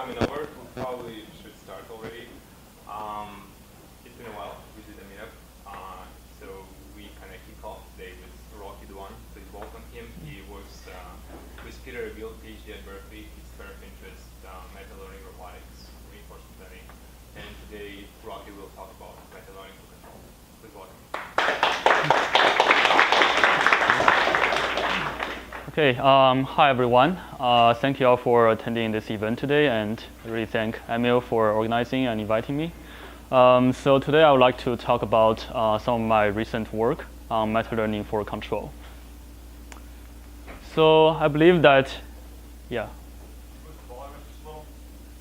coming over, we probably should start already. It's been a while. We did a meetup. So we kind of kick off today with Duan. Please welcome him. He works with Peter Reveal, PhD at Berkeley. His sphere of interest, meta-learning, robotics, reinforcement learning. And today, Rocky will talk about meta-learning for control. Please welcome. Okay, hi everyone. Thank you all for attending this event today, and I really thank Emil for organizing and inviting me. So today I would like to talk about some of my recent work on meta-learning for control. So I believe that, yeah.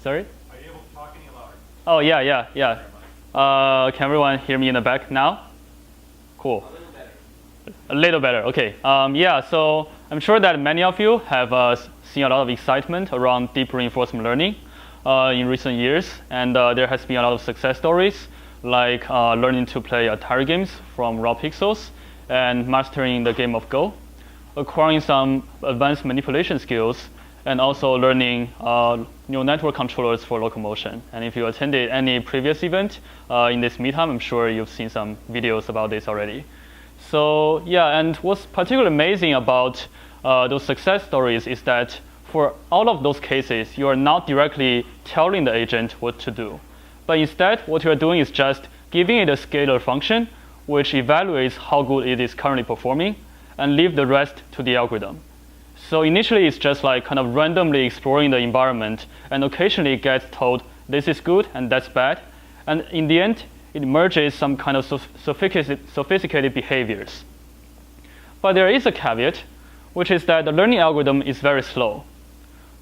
Sorry? Are you able to talk any louder? Oh, yeah. Can everyone hear me in the back now? Cool. A little better, okay. So I'm sure that many of you have seen a lot of excitement around deep reinforcement learning in recent years, and there has been a lot of success stories, like learning to play Atari games from raw pixels and mastering the game of Go, acquiring some advanced manipulation skills, and also learning neural network controllers for locomotion. And if you attended any previous event in this meetup, I'm sure you've seen some videos about this already. So yeah, and what's particularly amazing about those success stories is that for all of those cases, you are not directly telling the agent what to do. But instead, what you're doing is just giving it a scalar function, which evaluates how good it is currently performing, and leave the rest to the algorithm. So initially, it's just like kind of randomly exploring the environment, and occasionally it gets told, this is good and that's bad. And in the end, it merges some kind of sophisticated behaviors. But there is a caveat, which is that the learning algorithm is very slow.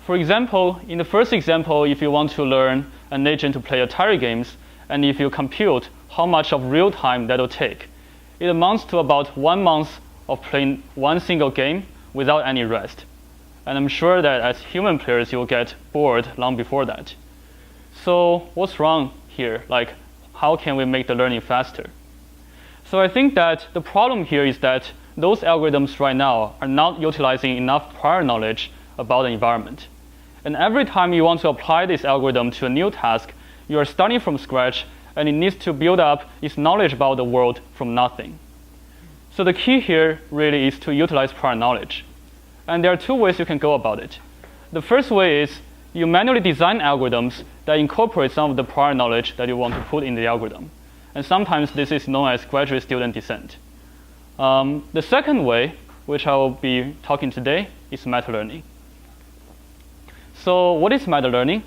For example, in the first example, if you want to learn an agent to play Atari games, and if you compute how much of real time that will take, it amounts to about 1 month of playing one single game without any rest. And I'm sure that as human players, you'll get bored long before that. So what's wrong here? Like, how can we make the learning faster? So I think that the problem here is that those algorithms right now are not utilizing enough prior knowledge about the environment. And every time you want to apply this algorithm to a new task, you are starting from scratch, and it needs to build up its knowledge about the world from nothing. So the key here really is to utilize prior knowledge. And there are two ways you can go about it. The first way is you manually design algorithms that incorporate some of the prior knowledge that you want to put in the algorithm. And sometimes this is known as graduate student descent. The second way, which I will be talking today, is meta-learning. So what is meta-learning?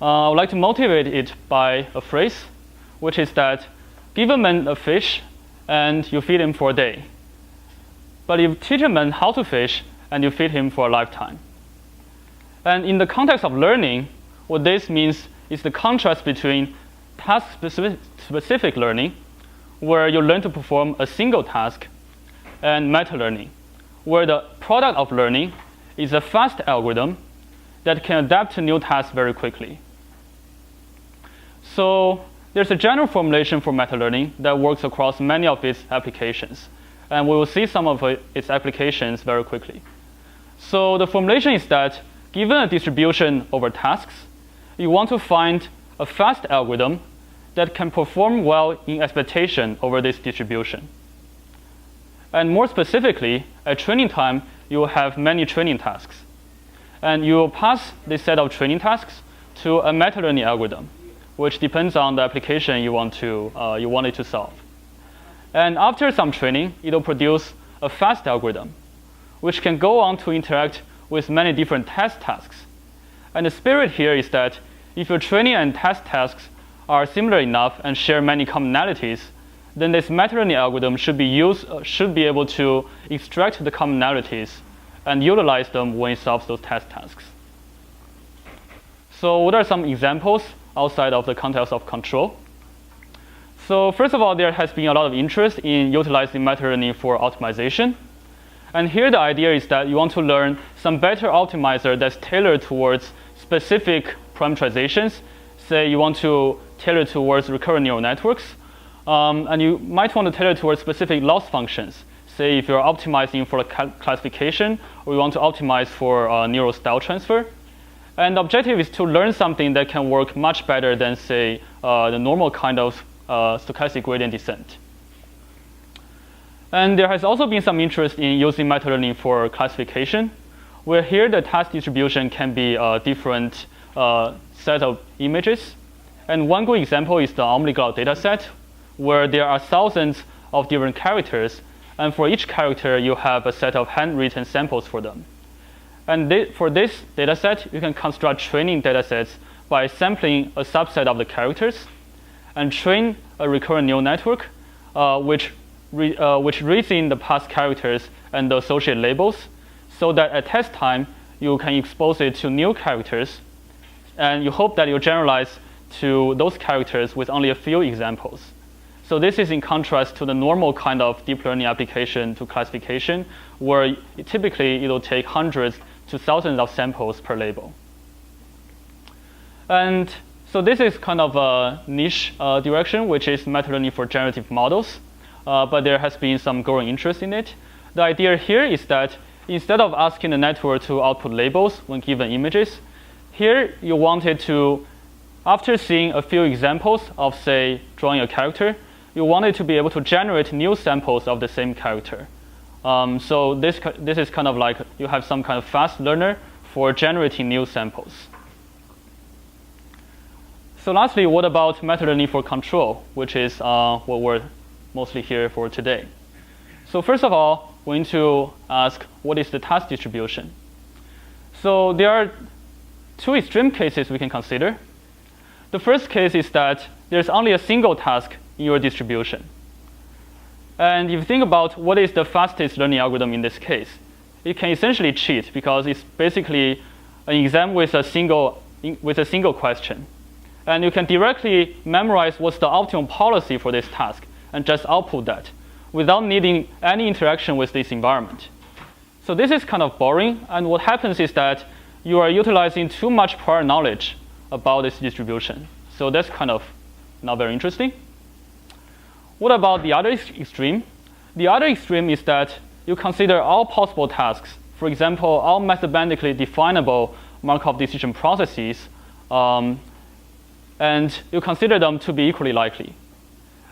I would like to motivate it by a phrase, which is that give a man a fish and you feed him for a day. But you teach a man how to fish and you feed him for a lifetime. And in the context of learning, what this means is the contrast between task-specific learning, where you learn to perform a single task, and meta-learning, where the product of learning is a fast algorithm that can adapt to new tasks very quickly. So there's a general formulation for meta-learning that works across many of its applications. And we will see some of its applications very quickly. So the formulation is that given a distribution over tasks, you want to find a fast algorithm that can perform well in expectation over this distribution. And more specifically, at training time, you will have many training tasks. And you will pass this set of training tasks to a meta-learning algorithm, which depends on the application you want it to solve. And after some training, it will produce a fast algorithm, which can go on to interact with many different test tasks. And the spirit here is that if your training and test tasks are similar enough and share many commonalities, then this meta-learning algorithm should be able to extract the commonalities and utilize them when it solves those test tasks. So what are some examples outside of the context of control? So first of all, there has been a lot of interest in utilizing meta-learning for optimization. And here the idea is that you want to learn some better optimizer that's tailored towards specific parameterizations. Say you want to tailor towards recurrent neural networks, and you might want to tailor towards specific loss functions. Say if you're optimizing for classification, or you want to optimize for neural style transfer. And the objective is to learn something that can work much better than, say, the normal kind of stochastic gradient descent. And there has also been some interest in using meta-learning for classification, where here the task distribution can be a different set of images. And one good example is the omniglot dataset, where there are thousands of different characters, and for each character you have a set of handwritten samples for them. And for this dataset, you can construct training datasets by sampling a subset of the characters and train a recurrent neural network which reads in the past characters and the associated labels, so that at test time, you can expose it to new characters, and you hope that you generalize to those characters with only a few examples. So this is in contrast to the normal kind of deep learning application to classification, where typically it'll take hundreds to thousands of samples per label. And so this is kind of a niche direction, which is meta-learning for generative models, but there has been some growing interest in it. The idea here is that instead of asking the network to output labels when given images, here you wanted to, after seeing a few examples of, say, drawing a character, you wanted to be able to generate new samples of the same character. So this is kind of like you have some kind of fast learner for generating new samples. So lastly, what about meta-learning for control, which is what we're mostly here for today? So first of all, we need to ask, what is the task distribution? So there are two extreme cases we can consider. The first case is that there's only a single task in your distribution. And if you think about what is the fastest learning algorithm in this case, it can essentially cheat because it's basically an exam with a single question. And you can directly memorize what's the optimal policy for this task and just output that without needing any interaction with this environment. So this is kind of boring, and what happens is that you are utilizing too much prior knowledge about this distribution. So that's kind of not very interesting. What about the other extreme? The other extreme is that you consider all possible tasks, for example, all mathematically definable Markov decision processes, and you consider them to be equally likely.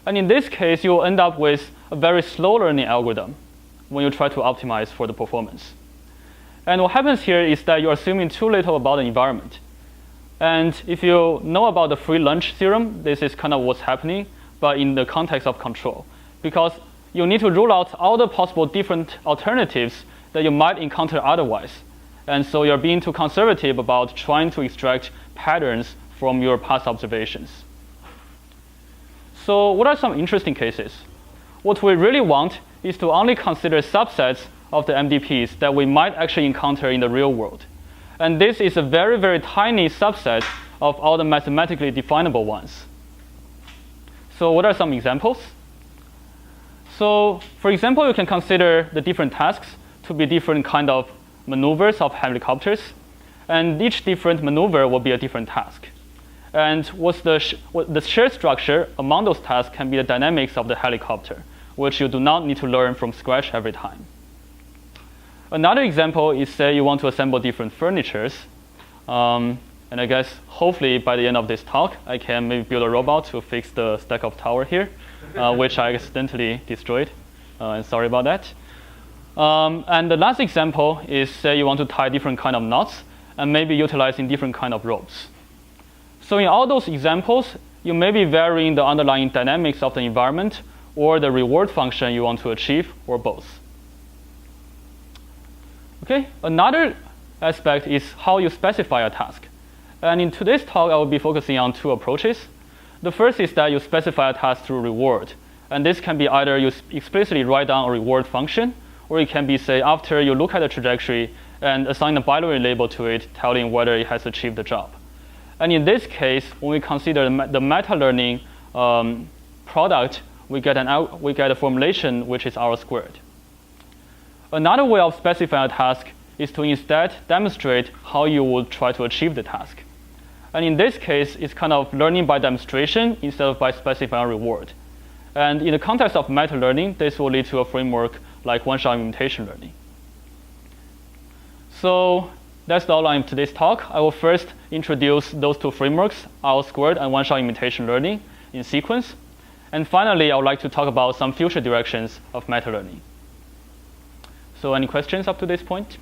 And in this case, you'll end up with a very slow learning algorithm when you try to optimize for the performance. And what happens here is that you're assuming too little about the environment. And if you know about the free lunch theorem, this is kind of what's happening, but in the context of control. Because you need to rule out all the possible different alternatives that you might encounter otherwise. And so you're being too conservative about trying to extract patterns from your past observations. So what are some interesting cases? What we really want is to only consider subsets of the MDPs that we might actually encounter in the real world. And this is a very, very tiny subset of all the mathematically definable ones. So what are some examples? So for example, you can consider the different tasks to be different kind of maneuvers of helicopters. And each different maneuver will be a different task. And the shared structure among those tasks can be the dynamics of the helicopter, which you do not need to learn from scratch every time. Another example is, say, you want to assemble different furnitures. And I guess hopefully by the end of this talk, I can maybe build a robot to fix the stack of tower here, which I accidentally destroyed. And sorry about that. And the last example is, say, you want to tie different kind of knots and maybe utilizing different kind of ropes. So in all those examples, you may be varying the underlying dynamics of the environment or the reward function you want to achieve, or both. Okay, another aspect is how you specify a task. And in today's talk, I will be focusing on two approaches. The first is that you specify a task through reward. And this can be either you explicitly write down a reward function, or it can be, say, after you look at the trajectory and assign a binary label to it, telling whether it has achieved the job. And in this case, when we consider the meta-learning product, we get a formulation which is R squared. Another way of specifying a task is to instead demonstrate how you would try to achieve the task. And in this case, it's kind of learning by demonstration instead of by specifying a reward. And in the context of meta-learning, this will lead to a framework like one-shot imitation learning. So that's the outline of today's talk. I will first introduce those two frameworks, R-squared and one-shot imitation learning in sequence. And finally, I would like to talk about some future directions of meta-learning. So any questions up to this point?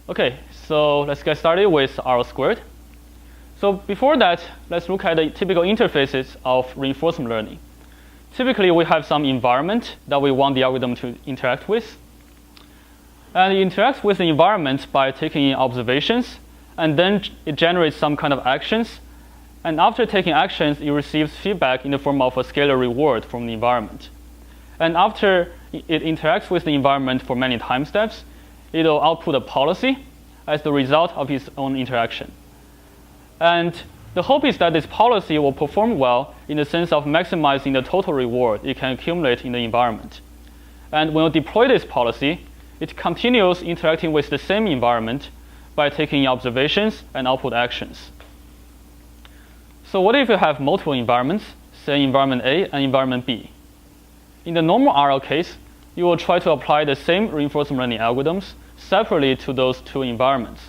Okay, so let's get started with R-squared. So before that, let's look at the typical interfaces of reinforcement learning. Typically, we have some environment that we want the algorithm to interact with. And it interacts with the environment by taking in observations, and then it generates some kind of actions. And after taking actions, it receives feedback in the form of a scalar reward from the environment. And after it interacts with the environment for many time steps, it will output a policy as the result of its own interaction. And the hope is that this policy will perform well in the sense of maximizing the total reward it can accumulate in the environment. And when you deploy this policy, it continues interacting with the same environment by taking observations and output actions. So what if you have multiple environments, say environment A and environment B? In the normal RL case, you will try to apply the same reinforcement learning algorithms separately to those two environments.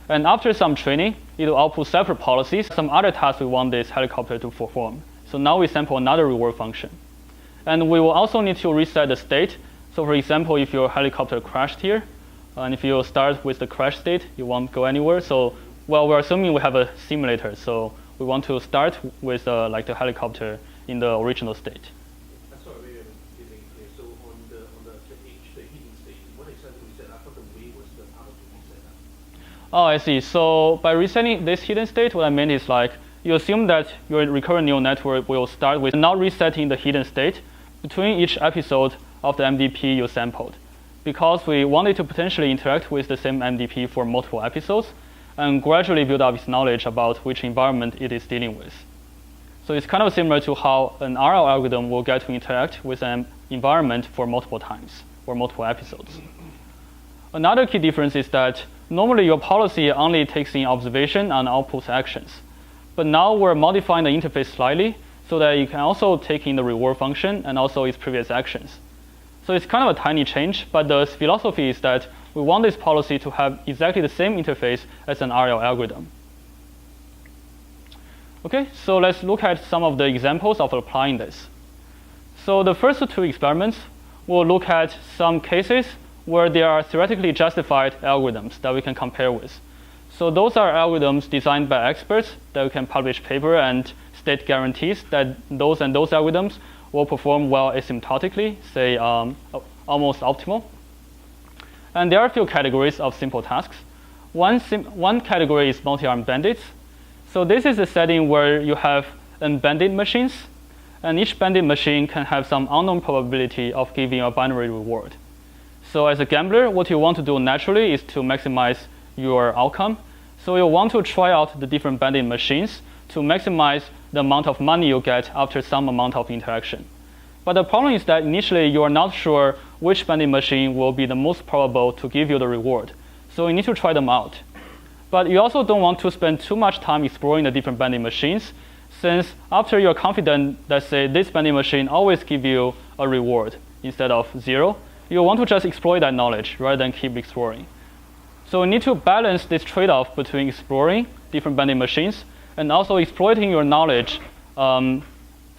And after some training, it will output separate policies, some other tasks we want this helicopter to perform. So now we sample another reward function. And we will also need to reset the state. So for example, if your helicopter crashed here, and if you start with the crash state, you won't go anywhere. So, well, we're assuming we have a simulator. So we want to start with like the helicopter in the original state. Sorry, maybe I'm getting clear. So on the heating state, what exactly we said? I thought the way was the how to reset that. Oh, I see. So by resetting this hidden state, what I meant is like you assume that your recurrent neural network will start with not resetting the hidden state between each episode of the MDP you sampled, because we wanted to potentially interact with the same MDP for multiple episodes and gradually build up its knowledge about which environment it is dealing with. So it's kind of similar to how an RL algorithm will get to interact with an environment for multiple times or multiple episodes. Another key difference is that normally your policy only takes in observation and outputs actions. But now we're modifying the interface slightly so that you can also take in the reward function and also its previous actions. So it's kind of a tiny change, but the philosophy is that we want this policy to have exactly the same interface as an RL algorithm. Okay, so let's look at some of the examples of applying this. So the first two experiments will look at some cases where there are theoretically justified algorithms that we can compare with. So those are algorithms designed by experts that we can publish paper and state guarantees that those and those algorithms will perform well asymptotically, say almost optimal. And there are a few categories of simple tasks. One category is multi-armed bandits. So this is a setting where you have bandit machines, and each bandit machine can have some unknown probability of giving a binary reward. So as a gambler, what you want to do naturally is to maximize your outcome. So you want to try out the different bandit machines to maximize the amount of money you get after some amount of interaction. But the problem is that initially you are not sure which bandit machine will be the most probable to give you the reward. So you need to try them out. But you also don't want to spend too much time exploring the different bandit machines, since after you're confident that, say, this bandit machine always gives you a reward instead of 0, you want to just exploit that knowledge rather than keep exploring. So you need to balance this trade-off between exploring different bandit machines and also exploiting your knowledge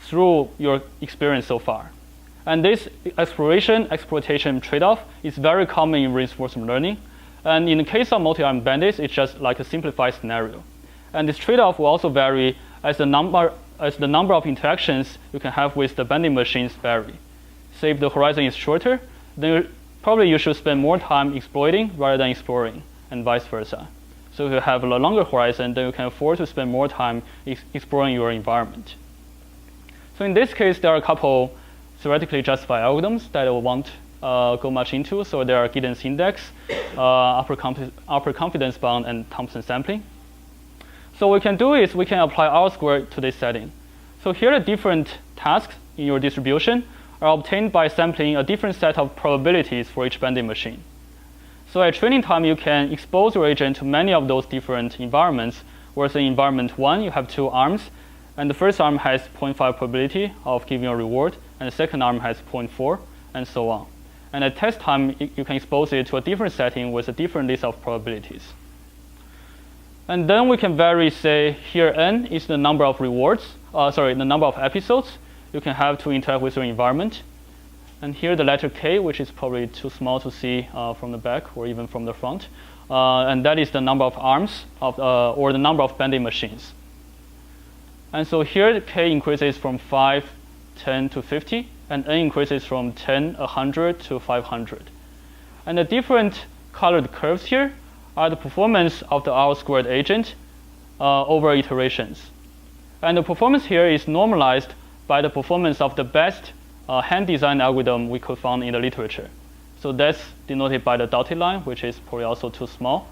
through your experience so far. And this exploitation trade-off is very common in reinforcement learning. And in the case of multi-armed bandits, it's just like a simplified scenario. And this trade-off will also vary as the number of interactions you can have with the bandit machines vary. Say if the horizon is shorter, then probably you should spend more time exploiting rather than exploring, and vice versa. So if you have a longer horizon, then you can afford to spend more time exploring your environment. So in this case, there are a couple theoretically justified algorithms that I won't go much into. So there are Giddens index, upper confidence bound, and Thompson sampling. So what we can do is we can apply R-squared to this setting. So here the different tasks in your distribution are obtained by sampling a different set of probabilities for each bandit machine. So at training time, you can expose your agent to many of those different environments, whereas in environment 1, you have 2 arms, and the first arm has 0.5 probability of giving a reward, and the second arm has 0.4, and so on. And at test time, you can expose it to a different setting with a different list of probabilities. And then we can vary, say, here n is the number of the number of episodes you can have to interact with your environment. And here the letter k, which is probably too small to see from the back or even from the front. And that is the number of arms or the number of bending machines. And so here k increases from 5, 10 to 50, and n increases from 10, 100 to 500. And the different colored curves here are the performance of the R-squared agent over iterations. And the performance here is normalized by the performance of the best hand-designed algorithm we could find in the literature. So that's denoted by the dotted line, which is probably also too small.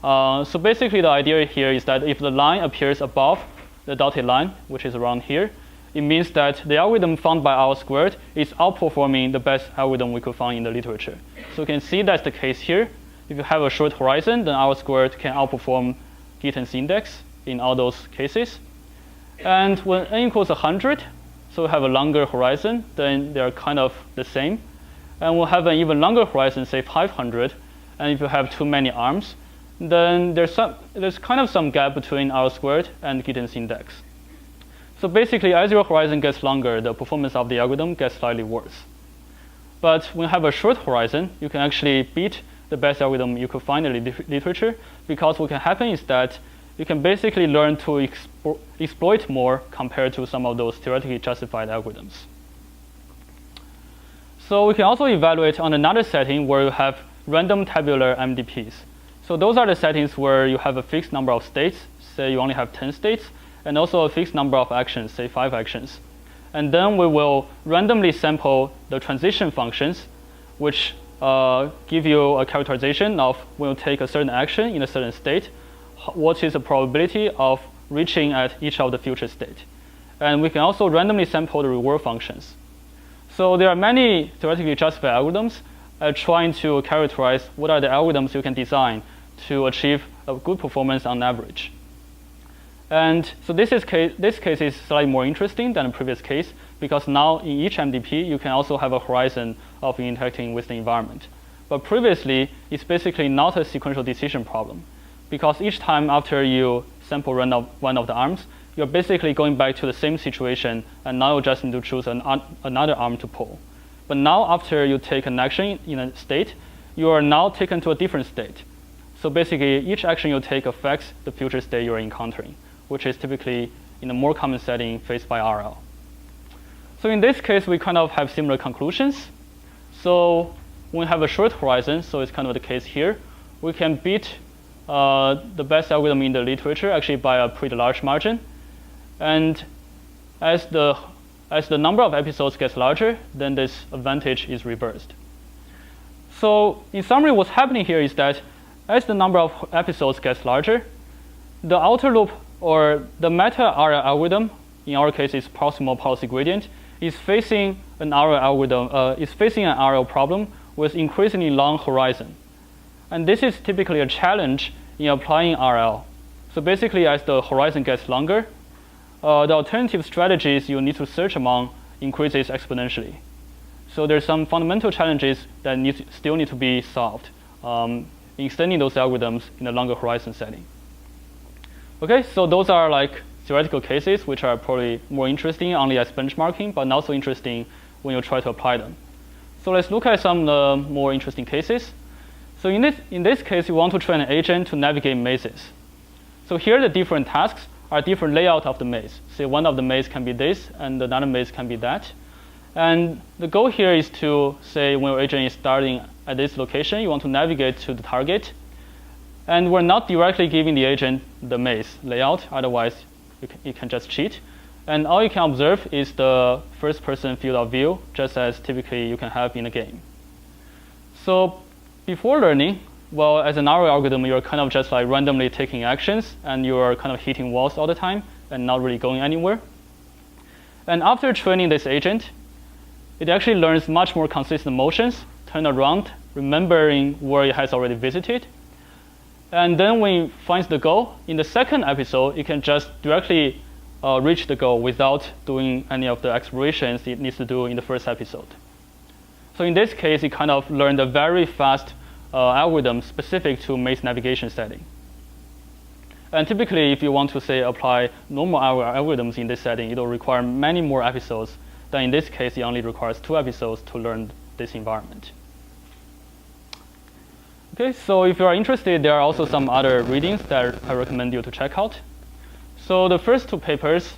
So basically the idea here is that if the line appears above the dotted line, which is around here, it means that the algorithm found by R-squared is outperforming the best algorithm we could find in the literature. So you can see that's the case here. If you have a short horizon, then R-squared can outperform Gittens index in all those cases. And when n equals 100, so we have a longer horizon, then they're kind of the same. And we'll have an even longer horizon, say 500. And if you have too many arms, then there's kind of some gap between R-squared and Gittens index. So basically, as your horizon gets longer, the performance of the algorithm gets slightly worse. But when you have a short horizon, you can actually beat the best algorithm you could find in the literature, because what can happen is that you can basically learn to exploit more compared to some of those theoretically justified algorithms. So we can also evaluate on another setting where you have random tabular MDPs. So those are the settings where you have a fixed number of states, say you only have 10 states, and also a fixed number of actions, say 5 actions. And then we will randomly sample the transition functions, which give you a characterization of when you take a certain action in a certain state, what is the probability of reaching at each of the future states. And we can also randomly sample the reward functions. So there are many theoretically justified algorithms trying to characterize what are the algorithms you can design to achieve a good performance on average. And so this case is slightly more interesting than the previous case, because now in each MDP, you can also have a horizon of interacting with the environment. But previously, it's basically not a sequential decision problem, because each time after you sample one of the arms, you're basically going back to the same situation, and now you just need to choose another arm to pull. But now after you take an action in a state, you are now taken to a different state. So basically, each action you take affects the future state you're encountering, which is typically in a more common setting faced by RL. So in this case, we kind of have similar conclusions. So when we have a short horizon, so it's kind of the case here, we can beat the best algorithm in the literature actually by a pretty large margin. And as the number of episodes gets larger, then this advantage is reversed. So in summary, what's happening here is that as the number of episodes gets larger, the outer loop or the meta RL algorithm, in our case is proximal policy gradient, is facing an RL problem with increasingly long horizon. And this is typically a challenge in applying RL. So basically, as the horizon gets longer, the alternative strategies you need to search among increases exponentially. So there's some fundamental challenges that still need to be solved in extending those algorithms in a longer horizon setting. Okay, so those are like theoretical cases which are probably more interesting only as benchmarking, but also interesting when you try to apply them. So let's look at some more interesting cases. So in this case, you want to train an agent to navigate mazes. So here the different tasks are different layout of the maze. Say one of the maze can be this, and another maze can be that. And the goal here is to say when your agent is starting at this location, you want to navigate to the target. And we're not directly giving the agent the maze layout, otherwise you can just cheat. And all you can observe is the first-person field of view, just as typically you can have in a game. So before learning, well, as an RL algorithm, you're kind of just like randomly taking actions, and you're kind of hitting walls all the time and not really going anywhere. And after training this agent, it actually learns much more consistent motions, turn around, remembering where it has already visited. And then when it finds the goal, in the second episode, it can just directly reach the goal without doing any of the explorations it needs to do in the first episode. So in this case, it kind of learned a very fast algorithm specific to maze navigation setting. And typically, if you want to, say, apply normal algorithms in this setting, it will require many more episodes. Then in this case, it only requires 2 episodes to learn this environment. Okay, so if you are interested, there are also some other readings that I recommend you to check out. So the first 2 papers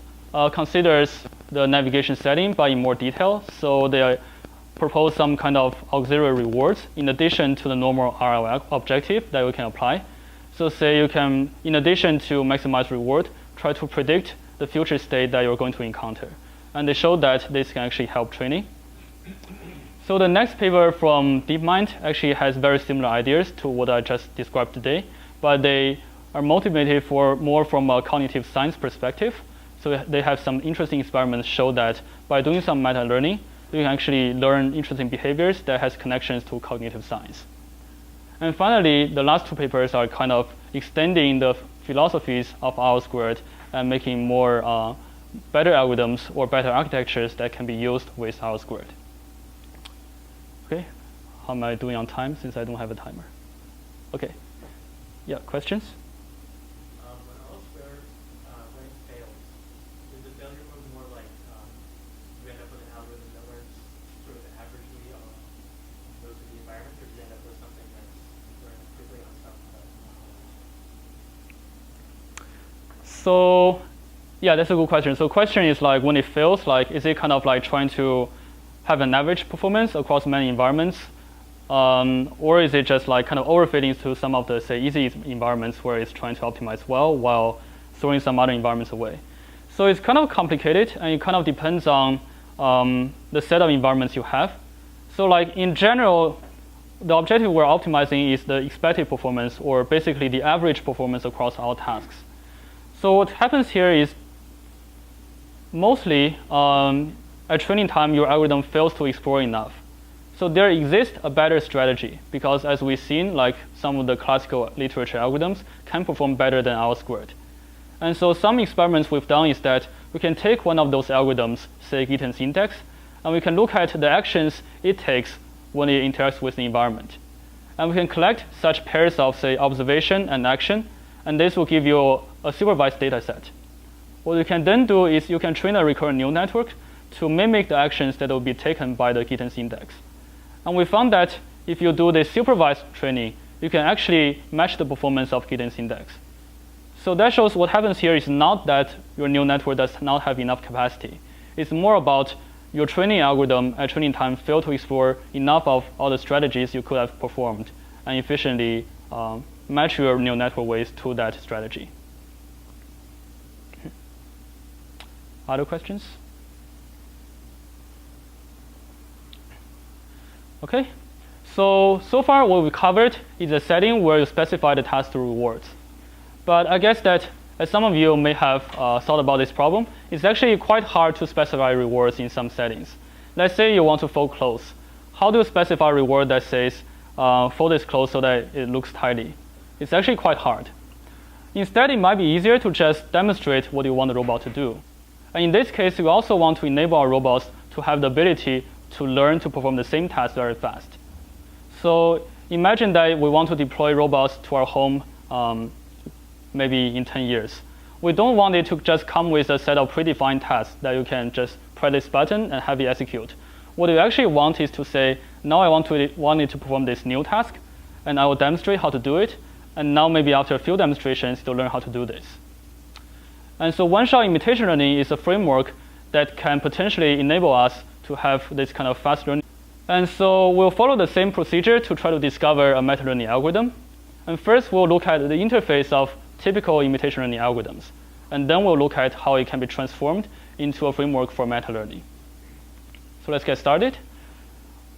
considers the navigation setting, but in more detail. So they propose some kind of auxiliary rewards in addition to the normal RL objective that you can apply. So say you can, in addition to maximize reward, try to predict the future state that you're going to encounter. And they showed that this can actually help training. So the next paper from DeepMind actually has very similar ideas to what I just described today, but they are motivated more from a cognitive science perspective. So they have some interesting experiments show that by doing some meta-learning, you can actually learn interesting behaviors that has connections to cognitive science. And finally, the last 2 papers are kind of extending the philosophies of R² and making more better algorithms or better architectures that can be used with R². Okay, how am I doing on time since I don't have a timer? Okay, yeah, questions? When R² when it fails, is the failure mode more like you end up with an algorithm that learns sort of averagely on most of the environment, or do you end up with something that's learning quickly on some? So, yeah, that's a good question. So question is like, when it fails, like, is it kind of like trying to have an average performance across many environments? Or is it just like kind of overfitting to some of the, say, easy environments where it's trying to optimize well while throwing some other environments away? So it's kind of complicated, and it kind of depends on the set of environments you have. So like in general, the objective we're optimizing is the expected performance, or basically the average performance across all tasks. So what happens here is mostly at training time, your algorithm fails to explore enough. So there exists a better strategy, because as we've seen, like some of the classical literature algorithms can perform better than R². And so some experiments we've done is that we can take one of those algorithms, say Gittins index, and we can look at the actions it takes when it interacts with the environment. And we can collect such pairs of, say, observation and action, and this will give you a supervised data set. What you can then do is you can train a recurrent neural network to mimic the actions that will be taken by the Gittins index. And we found that if you do this supervised training, you can actually match the performance of Gittins index. So that shows what happens here is not that your neural network does not have enough capacity. It's more about your training algorithm at training time failed to explore enough of all the strategies you could have performed and efficiently match your neural network weights to that strategy. Other questions? Okay, so far what we covered is a setting where you specify the task to rewards. But I guess that, as some of you may have thought about this problem, it's actually quite hard to specify rewards in some settings. Let's say you want to fold clothes. How do you specify a reward that says, fold this clothes so that it looks tidy? It's actually quite hard. Instead, it might be easier to just demonstrate what you want the robot to do. And in this case, we also want to enable our robots to have the ability to learn to perform the same task very fast. So imagine that we want to deploy robots to our home maybe in 10 years. We don't want it to just come with a set of predefined tasks that you can just press this button and have it execute. What we actually want is to say, now I want it to perform this new task, and I will demonstrate how to do it. And now maybe after a few demonstrations, to learn how to do this. And so one-shot imitation learning is a framework that can potentially enable us to have this kind of fast learning. And so we'll follow the same procedure to try to discover a meta-learning algorithm. And first, we'll look at the interface of typical imitation learning algorithms. And then we'll look at how it can be transformed into a framework for meta-learning. So let's get started.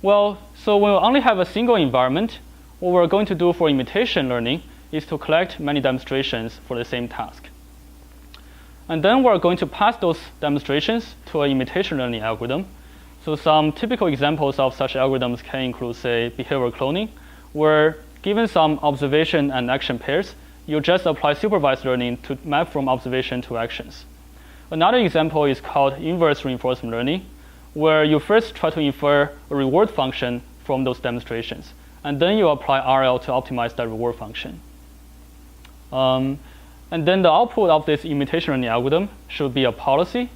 Well, so we'll only have a single environment. What we're going to do for imitation learning is to collect many demonstrations for the same task. And then we're going to pass those demonstrations to an imitation learning algorithm. So some typical examples of such algorithms can include, say, behavioral cloning, where given some observation and action pairs, you just apply supervised learning to map from observation to actions. Another example is called inverse reinforcement learning, where you first try to infer a reward function from those demonstrations, and then you apply RL to optimize that reward function. And then the output of this imitation learning algorithm should be a policy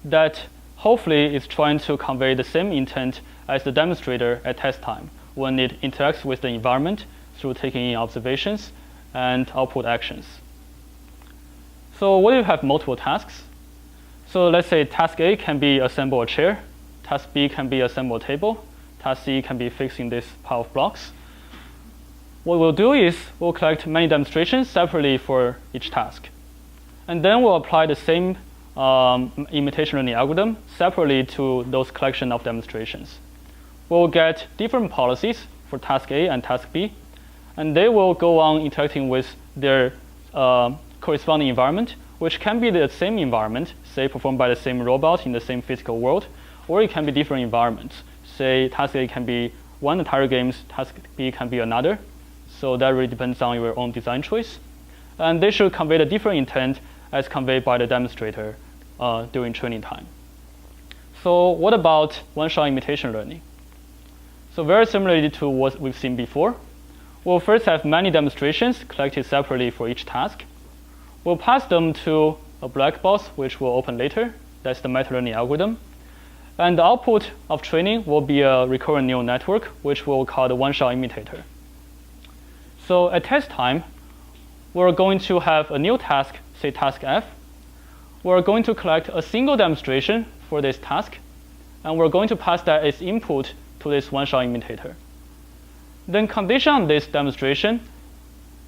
that hopefully is trying to convey the same intent as the demonstrator at test time when it interacts with the environment through taking in observations and output actions. So what if you have multiple tasks? So let's say task A can be assemble a chair, task B can be assemble a table, task C can be fixing this pile of blocks. What we'll do is we'll collect many demonstrations separately for each task. And then we'll apply the same imitation learning algorithm separately to those collection of demonstrations. We'll get different policies for task A and task B, and they will go on interacting with their corresponding environment, which can be the same environment, say performed by the same robot in the same physical world, or it can be different environments. Say task A can be one entire game, task B can be another. So that really depends on your own design choice. And they should convey the different intent as conveyed by the demonstrator during training time. So what about one-shot imitation learning? So very similarly to what we've seen before, we'll first have many demonstrations collected separately for each task. We'll pass them to a black box, which we'll open later. That's the meta-learning algorithm. And the output of training will be a recurrent neural network, which we'll call the one-shot imitator. So at test time, we're going to have a new task, say task F. We're going to collect a single demonstration for this task, and we're going to pass that as input to this one-shot imitator. Then condition on this demonstration,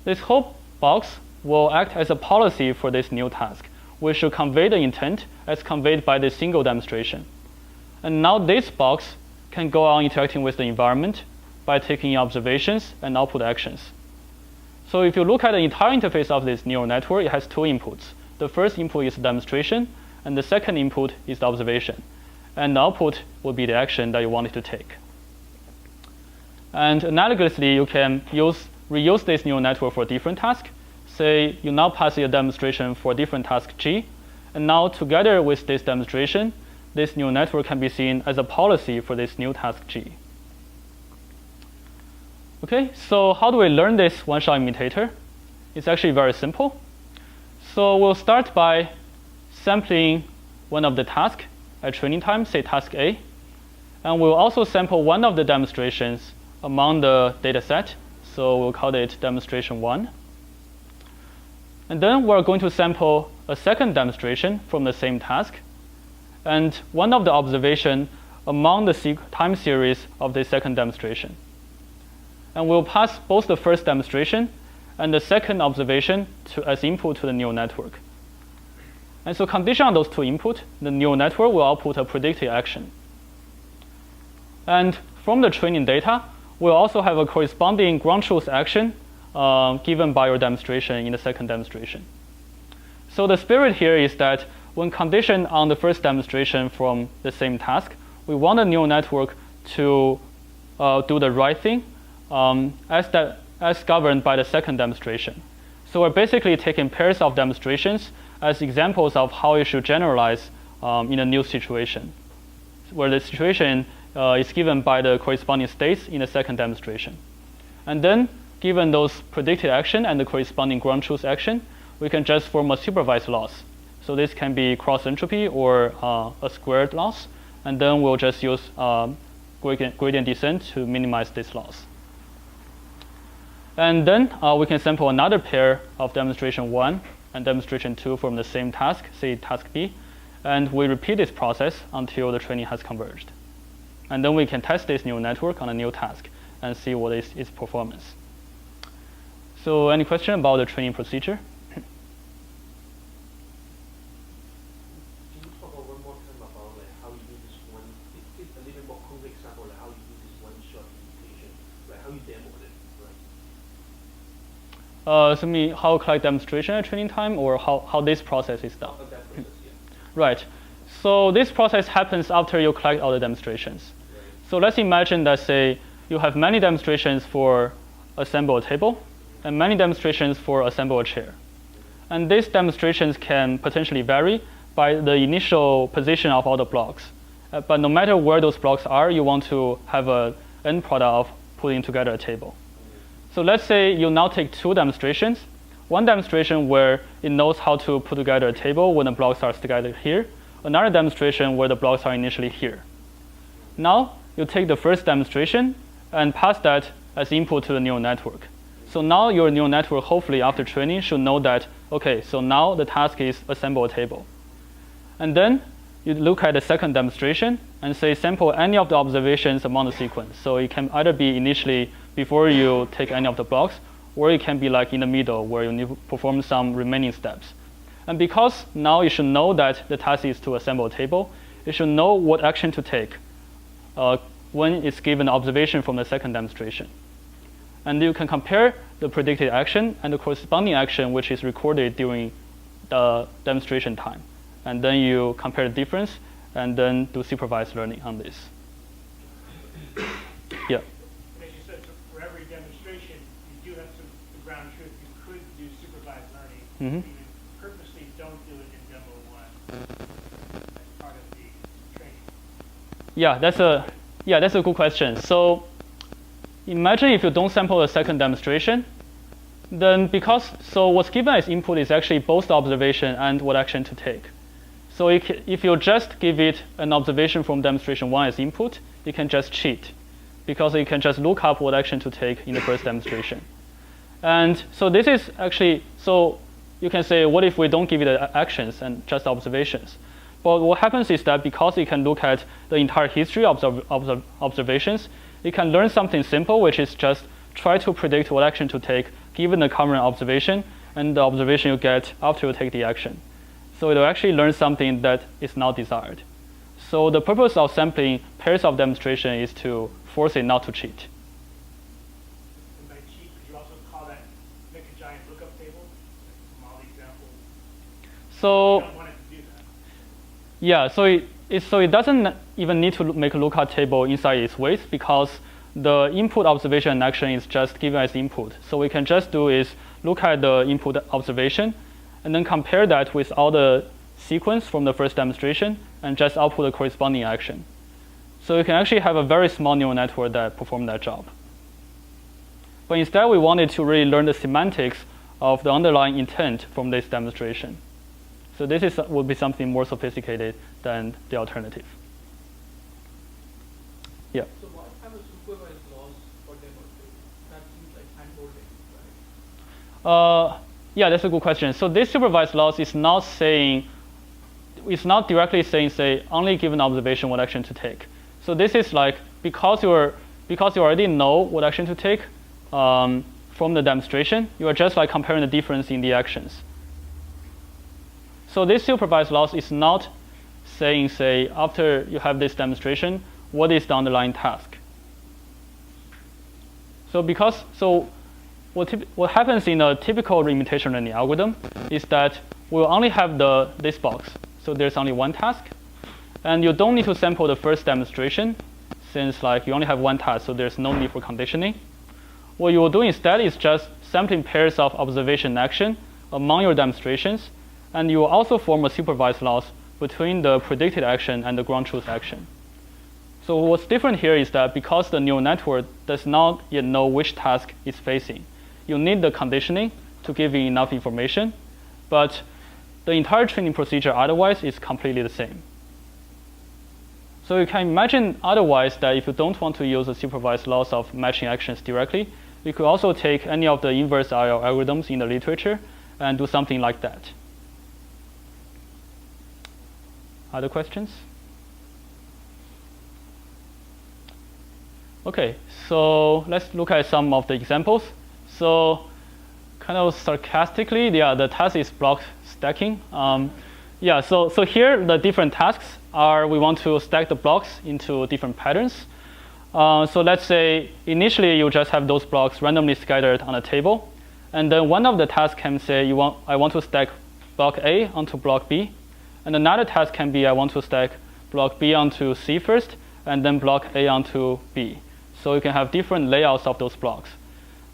this whole box will act as a policy for this new task, which should convey the intent as conveyed by this single demonstration. And now this box can go on interacting with the environment by taking observations and output actions. So if you look at the entire interface of this neural network, it has two inputs. The first input is the demonstration, and the second input is the observation. And the output will be the action that you want it to take. And analogously, you can reuse this neural network for a different task. Say you now pass a demonstration for a different task G, and now together with this demonstration, this neural network can be seen as a policy for this new task G. Okay, so how do we learn this one-shot imitator? It's actually very simple. So we'll start by sampling one of the tasks at training time, say task A. And we'll also sample one of the demonstrations among the data set. So we'll call it demonstration 1. And then we're going to sample a second demonstration from the same task, and one of the observation among the time series of the second demonstration. And we'll pass both the first demonstration and the second observation as input to the neural network. And so condition on those two inputs, the neural network will output a predicted action. And from the training data, we'll also have a corresponding ground truth action given by your demonstration in the second demonstration. So the spirit here is that when conditioned on the first demonstration from the same task, we want the neural network to do the right thing as governed by the second demonstration. So we're basically taking pairs of demonstrations as examples of how you should generalize in a new situation, where the situation is given by the corresponding states in the second demonstration. And then, given those predicted action and the corresponding ground truth action, we can just form a supervised loss. So this can be cross entropy or a squared loss, and then we'll just use gradient descent to minimize this loss. And then we can sample another pair of demonstration 1 and demonstration 2 from the same task, say task B, and we repeat this process until the training has converged. And then we can test this neural network on a new task and see what is its performance. So any question about the training procedure? Can you talk about one more time about like how you do this one? Give a little bit more concrete example like how you do this one-shot imitation, like how you demo it, right? So me how collect demonstration at training time, or how this process is done? That process, yeah. Right. So this process happens after you collect all the demonstrations. Right. So let's imagine that, say, you have many demonstrations for assemble a table and many demonstrations for assemble a chair. And these demonstrations can potentially vary by the initial position of all the blocks. but no matter where those blocks are, you want to have an end product of putting together a table. So let's say you now take two demonstrations. One demonstration where it knows how to put together a table when the blocks are together here. Another demonstration where the blocks are initially here. Now you take the first demonstration and pass that as input to the neural network. So now your neural network, hopefully after training, should know that, okay, so now the task is assemble a table. And then you look at the second demonstration and say sample any of the observations among the sequence. So it can either be initially before you take any of the blocks, or it can be like in the middle where you need to perform some remaining steps. And because now you should know that the task is to assemble a table, you should know what action to take when it's given an observation from the second demonstration. And you can compare the predicted action and the corresponding action which is recorded during the demonstration time. And then you compare the difference and then do supervised learning on this. Yeah. As you said, so for every demonstration, you do have some ground truth. You could do supervised learning. Mm-hmm. You purposely don't do it in demo one as part of the training. Yeah, that's a good question. So imagine if you don't sample the second demonstration, then so what's given as input is actually both the observation and what action to take. So if you just give it an observation from demonstration 1 as input, you can just cheat, because you can just look up what action to take in the first demonstration. And so this is actually, so you can say, what if we don't give it the actions and just observations? But what happens is that because it can look at the entire history of observations, it can learn something simple, which is just try to predict what action to take given the current observation and the observation you get after you take the action. So it will actually learn something that is not desired. So the purpose of sampling pairs of demonstration is to force it not to cheat. And by cheat, could you also call that make a giant lookup table? From all the examples, So you don't want it to do that. yeah, so it doesn't even need to make a lookup table inside its weight, because the input observation and action is just given as input. So we can just do is look at the input observation and then compare that with all the sequence from the first demonstration and just output the corresponding action. So you can actually have a very small neural network that performs that job. But instead, we wanted to really learn the semantics of the underlying intent from this demonstration. So this would be something more sophisticated than the alternative. Yeah. So why have a supervised loss for demonstration? That seems like handholding, right? Yeah, that's a good question. So this supervised loss is not directly saying, say, only give an observation what action to take. So this is like, because you already know what action to take from the demonstration, you are just like comparing the difference in the actions. So this supervised loss is not saying, say, after you have this demonstration, what is the underlying task? So what happens in a typical imitation learning algorithm is that we'll only have this box. So there's only one task. And you don't need to sample the first demonstration, since like you only have one task, so there's no need for conditioning. What you will do instead is just sampling pairs of observation and action among your demonstrations, and you will also form a supervised loss between the predicted action and the ground truth action. So what's different here is that because the neural network does not yet know which task it's facing, you need the conditioning to give you enough information, but the entire training procedure otherwise is completely the same. So you can imagine otherwise that if you don't want to use a supervised loss of matching actions directly, you could also take any of the inverse IO algorithms in the literature and do something like that. Other questions? Okay, so let's look at some of the examples. So kind of sarcastically, the task is block stacking. So here the different tasks are we want to stack the blocks into different patterns. So let's say initially you just have those blocks randomly scattered on a table. And then one of the tasks can say I want to stack block A onto block B. And another task can be I want to stack block B onto C first, and then block A onto B. So you can have different layouts of those blocks.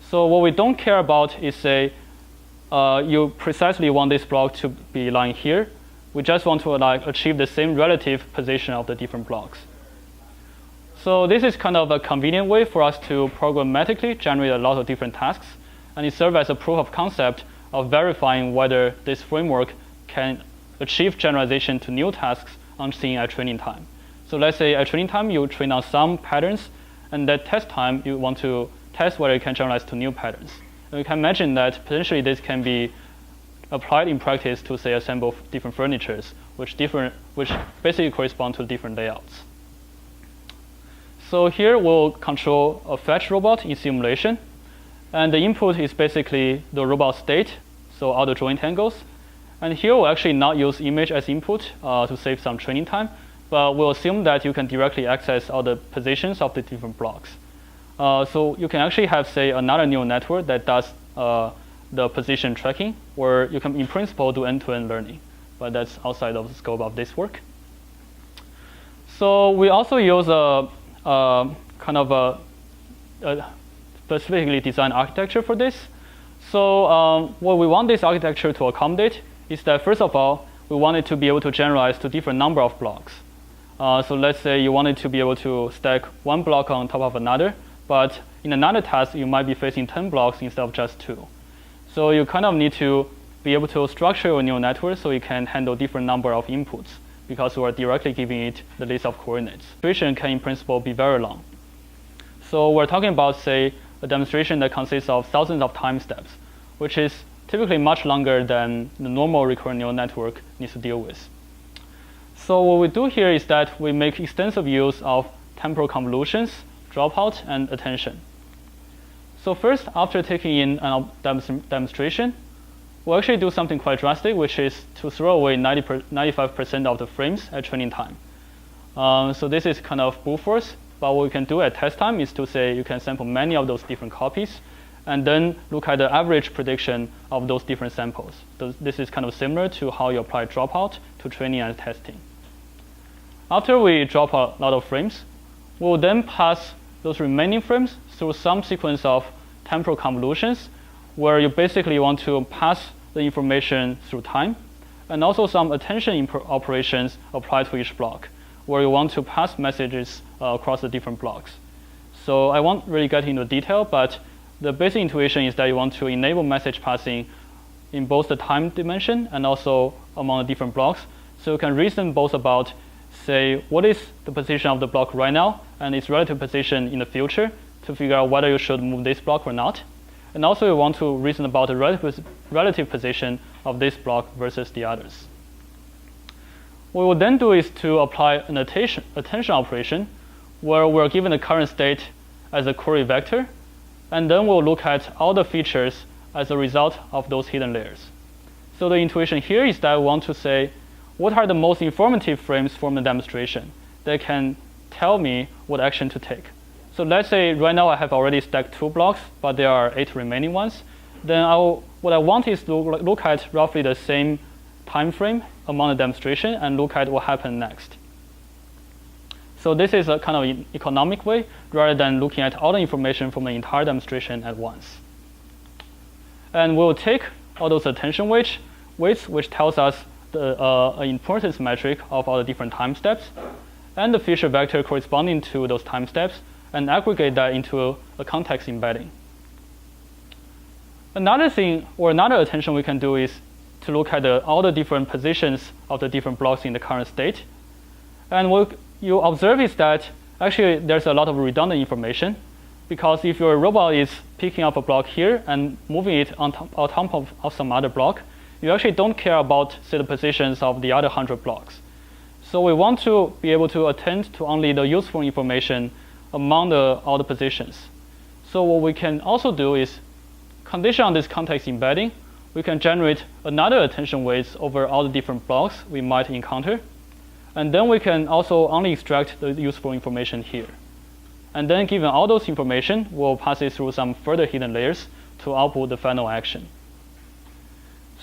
So what we don't care about is say you precisely want this block to be lying here. We just want to achieve the same relative position of the different blocks. So this is kind of a convenient way for us to programmatically generate a lot of different tasks, and it serves as a proof of concept of verifying whether this framework can achieve generalization to new tasks on scene at training time. So let's say at training time you train on some patterns, and at test time you want to test whether it can generalize to new patterns. And you can imagine that potentially this can be applied in practice to, say, assemble different furnitures, which basically correspond to different layouts. So here we'll control a fetch robot in simulation, and the input is basically the robot state, so all the joint angles. And here we'll actually not use image as input to save some training time, but we'll assume that you can directly access all the positions of the different blocks. So you can actually have, say, another neural network that does the position tracking, or you can, in principle, do end-to-end learning, but that's outside of the scope of this work. So we also use a kind of a specifically designed architecture for this. So what we want this architecture to accommodate is that, first of all, we want it to be able to generalize to different number of blocks. So let's say you want it to be able to stack one block on top of another, but in another task, you might be facing 10 blocks instead of just 2. So you kind of need to be able to structure your neural network so it can handle different number of inputs, because we are directly giving it the list of coordinates. Demonstration can, in principle, be very long. So we're talking about, say, a demonstration that consists of thousands of time steps, which is typically much longer than the normal recurrent neural network needs to deal with. So what we do here is that we make extensive use of temporal convolutions, dropout, and attention. So first, after taking in a demonstration, we'll actually do something quite drastic, which is to throw away 95% of the frames at training time. So this is kind of brute force, but what we can do at test time is to say you can sample many of those different copies, and then look at the average prediction of those different samples. This is kind of similar to how you apply dropout to training and testing. After we drop a lot of frames, we'll then pass those remaining frames through some sequence of temporal convolutions, where you basically want to pass the information through time, and also some attention operations applied to each block, where you want to pass messages across the different blocks. So I won't really get into detail, but the basic intuition is that you want to enable message passing in both the time dimension and also among the different blocks. So you can reason both about, say, what is the position of the block right now and its relative position in the future to figure out whether you should move this block or not. And also you want to reason about the relative position of this block versus the others. What we will then do is to apply an attention operation where we're given the current state as a query vector, and then we'll look at all the features as a result of those hidden layers. So the intuition here is that we want to say, what are the most informative frames from the demonstration that can tell me what action to take? So let's say right now I have already stacked 2 blocks, but there are 8 remaining ones. Then what I want is to look at roughly the same time frame among the demonstration and look at what happened next. So this is a kind of economic way, rather than looking at all the information from the entire demonstration at once. And we'll take all those attention weights, which tells us the importance metric of all the different time steps, and the feature vector corresponding to those time steps, and aggregate that into a context embedding. Another thing, or another attention we can do is to look at all the different positions of the different blocks in the current state. And what you observe is that actually there's a lot of redundant information, because if your robot is picking up a block here and moving it on top of some other block, you actually don't care about, say, the positions of the other 100 blocks. So we want to be able to attend to only the useful information among all the positions. So what we can also do is, condition on this context embedding, we can generate another attention weights over all the different blocks we might encounter. And then we can also only extract the useful information here. And then given all those information, we'll pass it through some further hidden layers to output the final action.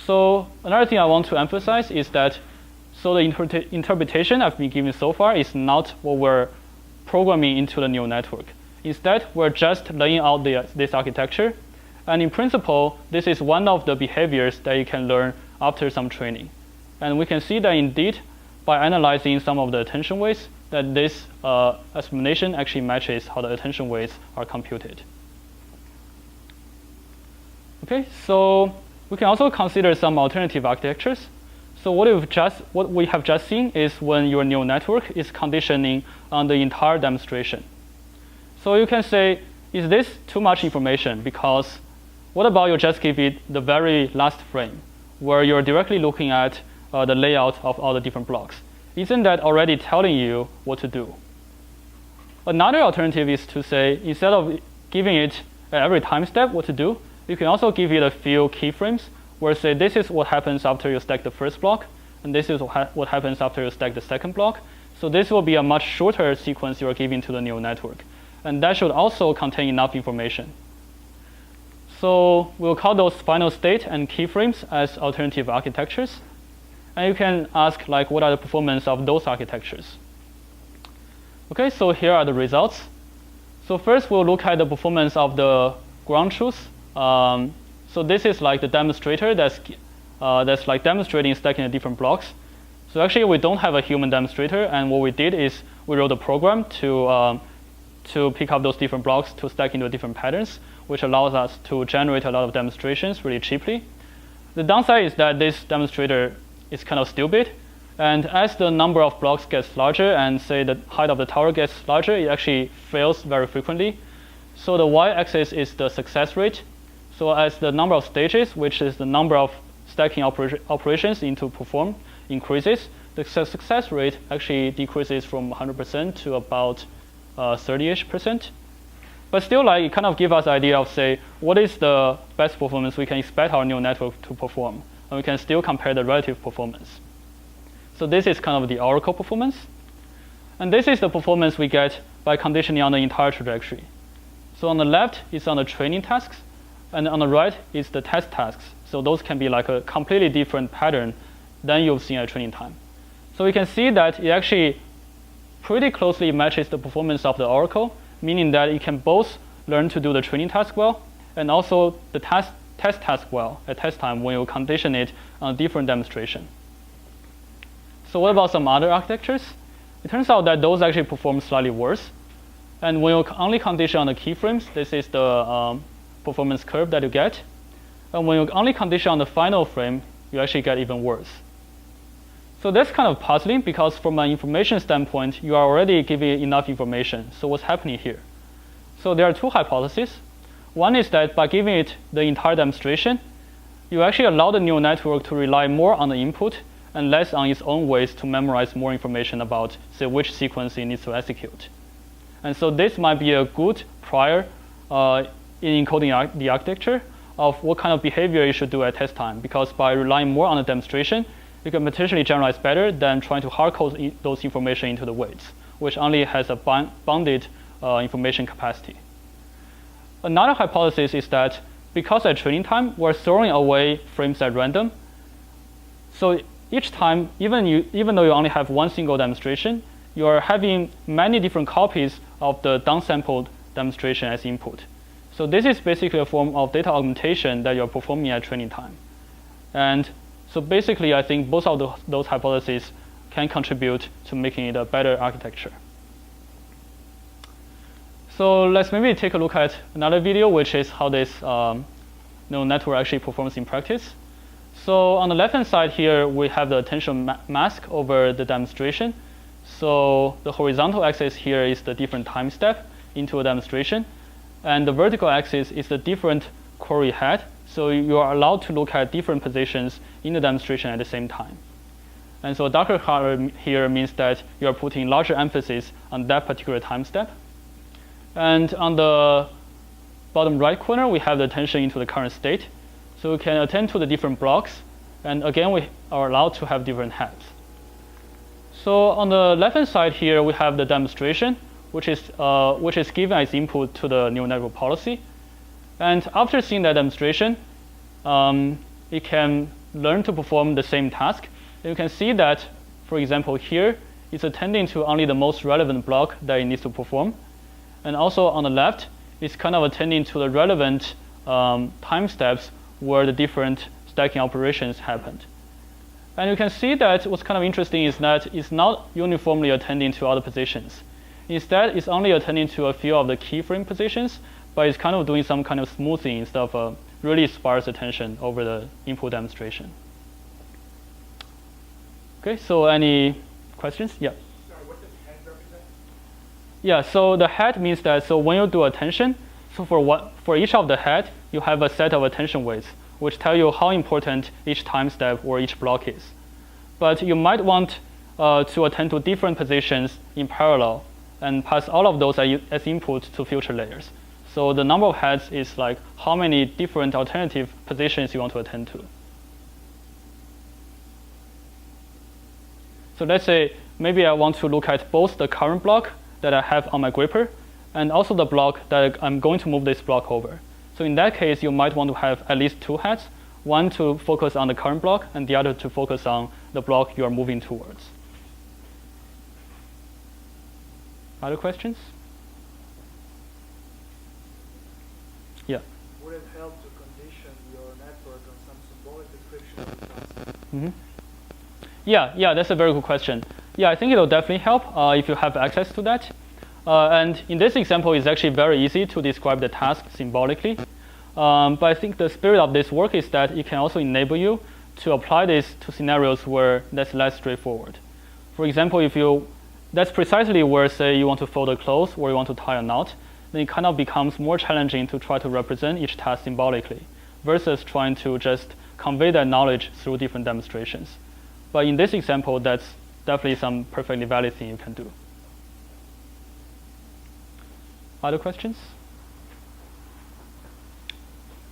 So another thing I want to emphasize is that the interpretation I've been giving so far is not what we're programming into the neural network. Instead, we're just laying out this architecture. And in principle, this is one of the behaviors that you can learn after some training. And we can see that indeed, by analyzing some of the attention weights, that this explanation actually matches how the attention weights are computed. Okay, so we can also consider some alternative architectures. So what we have just seen is when your neural network is conditioning on the entire demonstration. So you can say, is this too much information? Because what about you just give it the very last frame, where you're directly looking at the layout of all the different blocks? Isn't that already telling you what to do? Another alternative is to say, instead of giving it at every time step what to do, you can also give it a few keyframes where say this is what happens after you stack the first block, and this is what happens after you stack the second block. So this will be a much shorter sequence you are giving to the neural network. And that should also contain enough information. So we'll call those final state and keyframes as alternative architectures. And you can ask, like, what are the performance of those architectures? Okay, so here are the results. So first we'll look at the performance of the ground truth. So this is like the demonstrator that's like demonstrating stacking the different blocks. So actually we don't have a human demonstrator, and what we did is we wrote a program to pick up those different blocks to stack into different patterns, which allows us to generate a lot of demonstrations really cheaply. The downside is that this demonstrator is kind of stupid, and as the number of blocks gets larger and say the height of the tower gets larger, it actually fails very frequently. So the y-axis is the success rate. So as the number of stages, which is the number of stacking operations into perform, increases, the success rate actually decreases from 100% to about 30-ish%. But still, like, it kind of gives us an idea of, say, what is the best performance we can expect our neural network to perform. And we can still compare the relative performance. So this is kind of the oracle performance. And this is the performance we get by conditioning on the entire trajectory. So on the left is on the training tasks, and on the right is the test tasks. So those can be like a completely different pattern than you've seen at training time. So we can see that it actually pretty closely matches the performance of the oracle, meaning that it can both learn to do the training task well and also the test task well at test time when you condition it on a different demonstration. So what about some other architectures? It turns out that those actually perform slightly worse. And when you only condition on the keyframes, this is the performance curve that you get. And when you only condition on the final frame, you actually get even worse. So that's kind of puzzling, because from an information standpoint, you are already giving enough information. So what's happening here? So there are two hypotheses. One is that by giving it the entire demonstration, you actually allow the neural network to rely more on the input and less on its own ways to memorize more information about, say, which sequence it needs to execute. And so this might be a good prior in encoding the architecture of what kind of behavior you should do at test time, because by relying more on the demonstration, you can potentially generalize better than trying to hard-code those information into the weights, which only has a bounded information capacity. Another hypothesis is that because at training time, we're throwing away frames at random, so each time, even though you only have one single demonstration, you are having many different copies of the downsampled demonstration as input. So this is basically a form of data augmentation that you're performing at training time. And so basically, I think both of those hypotheses can contribute to making it a better architecture. So let's maybe take a look at another video, which is how this neural network actually performs in practice. So on the left-hand side here, we have the attention mask over the demonstration. So the horizontal axis here is the different time step into a demonstration. And the vertical axis is the different query head. So you are allowed to look at different positions in the demonstration at the same time. And so darker color here means that you are putting larger emphasis on that particular time step. And on the bottom right corner, we have the attention into the current state. So we can attend to the different blocks. And again, we are allowed to have different heads. So on the left-hand side here, we have the demonstration, which is given as input to the neural network policy. And after seeing that demonstration, it can learn to perform the same task. And you can see that, for example, here, it's attending to only the most relevant block that it needs to perform. And also on the left, it's kind of attending to the relevant time steps where the different stacking operations happened. And you can see that what's kind of interesting is that it's not uniformly attending to all the positions. Instead, it's only attending to a few of the keyframe positions, but it's kind of doing some kind of smoothing instead of a really sparse attention over the input demonstration. Okay, so any questions? Yeah. Sorry, what does head represent? Yeah, so the head means that, so when you do attention, so for each of the head, you have a set of attention weights, which tell you how important each time step or each block is. But you might want to attend to different positions in parallel and pass all of those as input to future layers. So the number of heads is like how many different alternative positions you want to attend to. So let's say maybe I want to look at both the current block that I have on my gripper and also the block that I'm going to move this block over. So in that case, you might want to have at least two heads, one to focus on the current block and the other to focus on the block you are moving towards. Other questions? Yeah. Would it help to condition your network on some symbolic description of the task? Mm-hmm. Yeah, that's a very good question. Yeah, I think it'll definitely help if you have access to that. And in this example, it's actually very easy to describe the task symbolically. But I think the spirit of this work is that it can also enable you to apply this to scenarios where that's less straightforward. For example, that's precisely where, say, you want to fold a cloth or you want to tie a knot, then it kind of becomes more challenging to try to represent each task symbolically versus trying to just convey that knowledge through different demonstrations. But in this example, that's definitely some perfectly valid thing you can do. Other questions?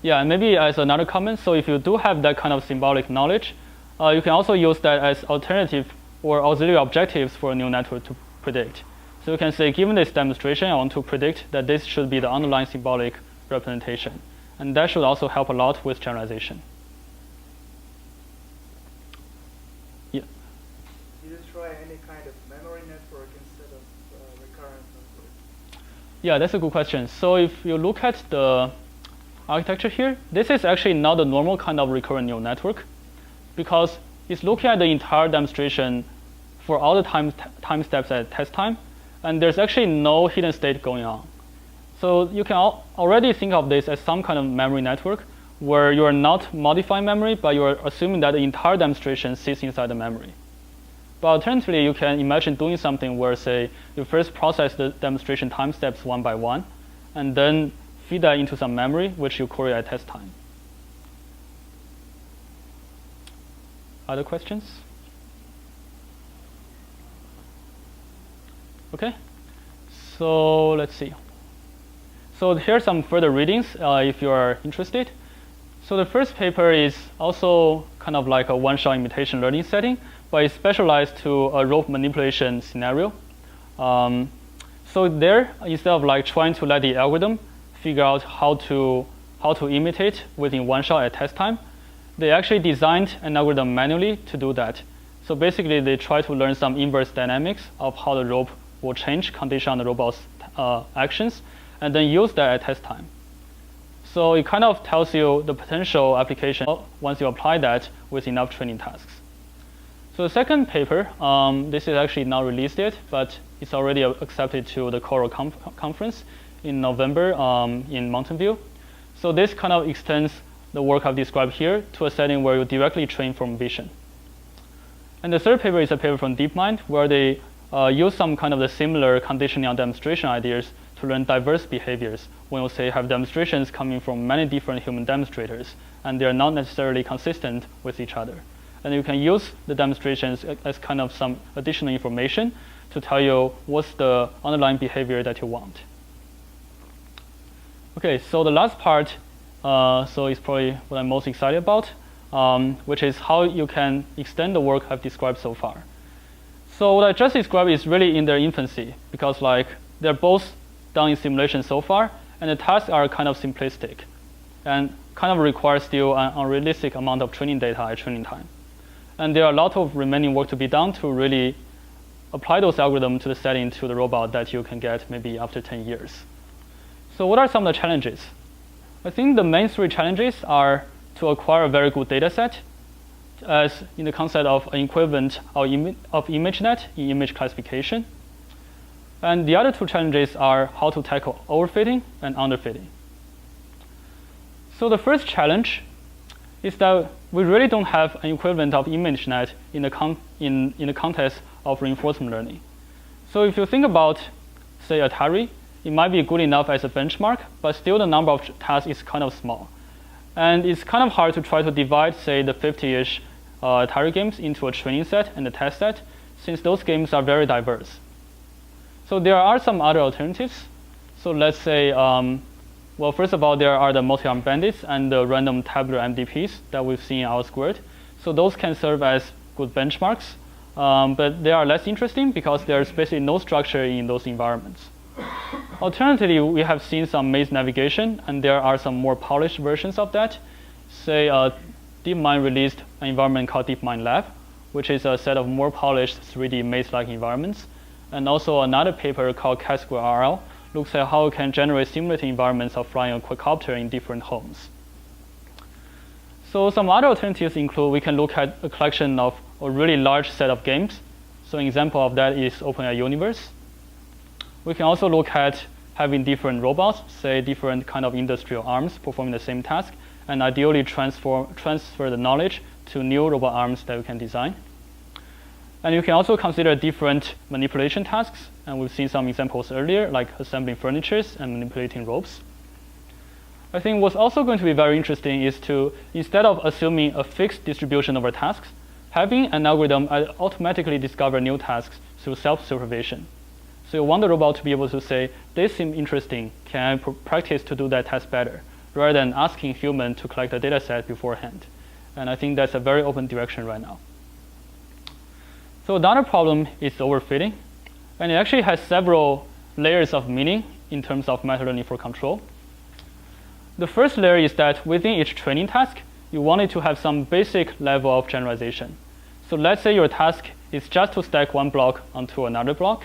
Yeah, and maybe as another comment, so if you do have that kind of symbolic knowledge, you can also use that as alternative or auxiliary objectives for a neural network to predict. So you can say, given this demonstration, I want to predict that this should be the underlying symbolic representation. And that should also help a lot with generalization. Yeah. Did you try any kind of memory network instead of recurrent network? Yeah, that's a good question. So if you look at the architecture here, this is actually not the normal kind of recurrent neural network because it's looking at the entire demonstration for all the time steps at test time, and there's actually no hidden state going on. So you can already think of this as some kind of memory network where you are not modifying memory, but you are assuming that the entire demonstration sits inside the memory. But alternatively, you can imagine doing something where, say, you first process the demonstration time steps one by one, and then feed that into some memory, which you query at test time. Other questions? Okay, so let's see. So here are some further readings if you are interested. So the first paper is also kind of like a one-shot imitation learning setting, but it's specialized to a rope manipulation scenario. So there, instead of like trying to let the algorithm figure out how to imitate within one shot at test time, they actually designed an algorithm manually to do that. So basically, they try to learn some inverse dynamics of how the rope will change condition on the robot's actions, and then use that at test time. So it kind of tells you the potential application once you apply that with enough training tasks. So the second paper, this is actually not released yet, but it's already accepted to the Coral conference in November in Mountain View. So this kind of extends the work I've described here to a setting where you directly train from vision. And the third paper is a paper from DeepMind where they use some kind of the similar conditioning and demonstration ideas to learn diverse behaviors when you say have demonstrations coming from many different human demonstrators and they're not necessarily consistent with each other. And you can use the demonstrations as kind of some additional information to tell you what's the underlying behavior that you want. Okay, so the last part, so is probably what I'm most excited about, which is how you can extend the work I've described so far. So what I just described is really in their infancy because like they're both done in simulation so far, and the tasks are kind of simplistic and kind of require still an unrealistic amount of training data at training time. And there are a lot of remaining work to be done to really apply those algorithms to the setting to the robot that you can get maybe after 10 years. So what are some of the challenges? I think the main three challenges are to acquire a very good data set, as in the concept of an equivalent of ImageNet in image classification. And the other two challenges are how to tackle overfitting and underfitting. So the first challenge is that we really don't have an equivalent of ImageNet in the context of reinforcement learning. So if you think about, say, Atari, it might be good enough as a benchmark, but still the number of tasks is kind of small. And it's kind of hard to try to divide, say, the 50-ish Atari games into a training set and a test set, since those games are very diverse. So there are some other alternatives. So let's say, well, first of all, there are the multi-arm bandits and the random tabular MDPs that we've seen in our squared. So those can serve as good benchmarks, but they are less interesting because there's basically no structure in those environments. Alternatively, we have seen some maze navigation, and there are some more polished versions of that. Say, DeepMind released an environment called DeepMind Lab, which is a set of more polished 3D maze-like environments. And also another paper called Cat2RL looks at how we can generate simulated environments of flying a quadcopter in different homes. So some other alternatives include we can look at a collection of a really large set of games. So an example of that is OpenAI Universe. We can also look at having different robots, say different kind of industrial arms performing the same task, and ideally transfer the knowledge to new robot arms that we can design. And you can also consider different manipulation tasks, and we've seen some examples earlier, like assembling furniture and manipulating ropes. I think what's also going to be very interesting is to, instead of assuming a fixed distribution over tasks, having an algorithm automatically discover new tasks through self-supervision. So you want the robot to be able to say, this seems interesting, can I practice to do that task better, rather than asking human to collect a data set beforehand. And I think that's a very open direction right now. So another problem is overfitting, and it actually has several layers of meaning in terms of meta learning for control. The first layer is that within each training task, you want it to have some basic level of generalization. So let's say your task is just to stack one block onto another block,